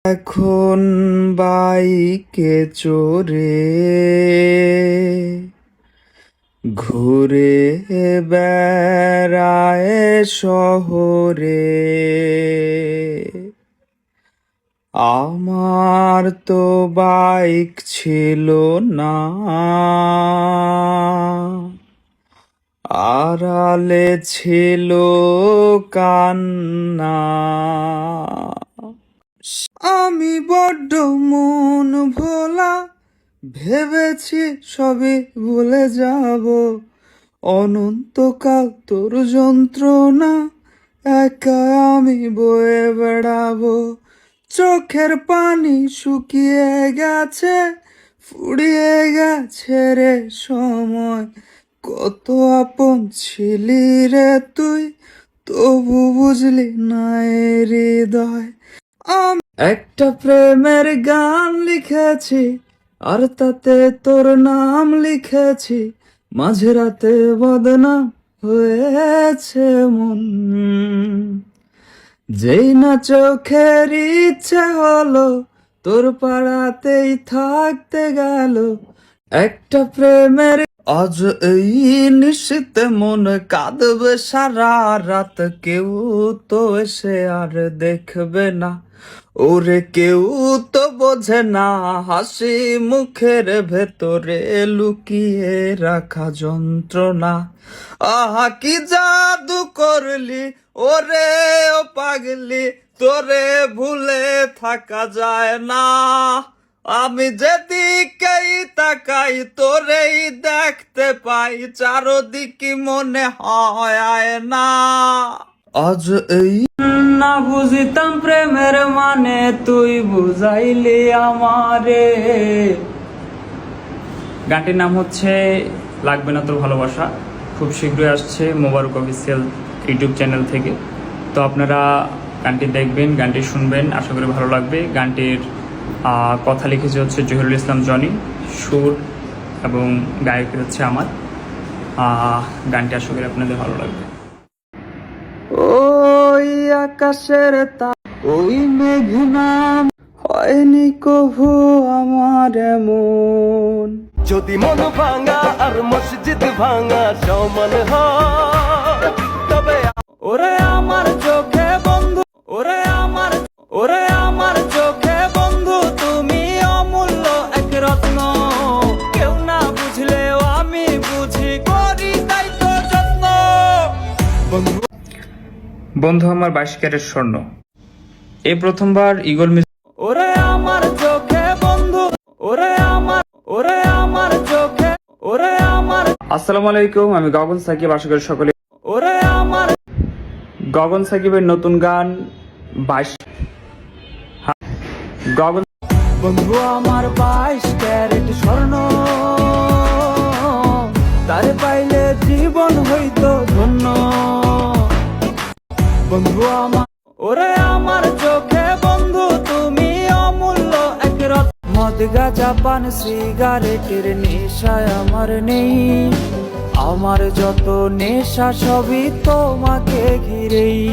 এখন বাইকে চড়ে ঘুরে বেড়ায় শহরে। আমার তো বাইক ছিল না, আড়ালে ছিল কান্না। আমি বড্ড মন ভোলা, ভেবেছি সবই ভুলে যাব। অনন্তকাল তোর যন্ত্রণা একা আমি বয়ে বেড়াবো। চোখের পানি শুকিয়ে গেছে, ফুরিয়ে গেছে রে সময়। কত আপন ছিলি রে তুই, তবু বুঝলি না এ হৃদয়। একটা প্রেমের গান লিখেছি, আর তাতে তোর নাম লিখেছি। মাঝরাতে বদনাম হয়েছে মন, যেই না চোখের ইচ্ছে হলো তোর পাড়াতেই থাকতে গেল। একটা প্রেমের আজ এই নিশীতে মন কাঁদবে সারা রাত। কেউ তো এসে আর দেখবে না, ওরে কেউ তো বোঝে না হাসি মুখের ভেতরে লুকিয়ে রাখা যন্ত্রণা। আহা কি জাদু করলি ওরে ও পাগলি, তোরে ভুলে থাকা যায় না। আমি যেদিকেই তাকাই তোরেই দেখতে পাই, চারদিকে মনে হয় না। আজ এই না বুঝিতাম প্রেমের মানে, তুই বুঝাইলি আমারে। গানটির নাম হচ্ছে লাগবে না তোর ভালোবাসা। খুব শীঘ্রই আসছে মোবারক অফিসিয়াল ইউটিউব চ্যানেল থেকে। তো আপনারা গানটি দেখবেন, গানটি শুনবেন, আশা করি ভালো লাগবে। গানটির কথা লিখেছে হচ্ছে জহিরুল ইসলাম জনি, সুর এবং গায়ক হচ্ছে আমার। গানটি আশা করি আপনাদের ভালো লাগবে। ওই আকাশের ওই মেঘ নাম হয়নি কভু আমার এমন। যদি মন ভাঙা আর মসজিদ ভাঙা সমান হয়, তবে ওরে আমার চোখে বন্ধু, ওরে আমার চোখে বন্ধু, তুমি অমূল্য এক রত্ন। কেউ না বুঝলেও আমি বুঝি, করি তাই তো যত্ন। বন্ধু আমার 22 ক্যারেট স্বর্ণ, এই প্রথমবার ঈগল ওরে আমার চোখে বন্ধু, ওরে আমার চোখে, ওরে আমার। আসসালামু আলাইকুম, আমি গগন সাকিব, আশা করি সকলে। ওরে আমার গগন সাকিবের নতুন গান 22। গগন বন্ধু আমার 22 ক্যারেট স্বর্ণ, তারে পাইলে জীবন হইতো ধন্য। বন্ধু আমার, ওরে আমার চোখে বন্ধু, তুমি অমূল্য এক রত্ন। মদ গাঁজা পান সিগারেটের নেশায় আমার নেই, আমার যত নেশা সবই তোমাকে ঘিরেই।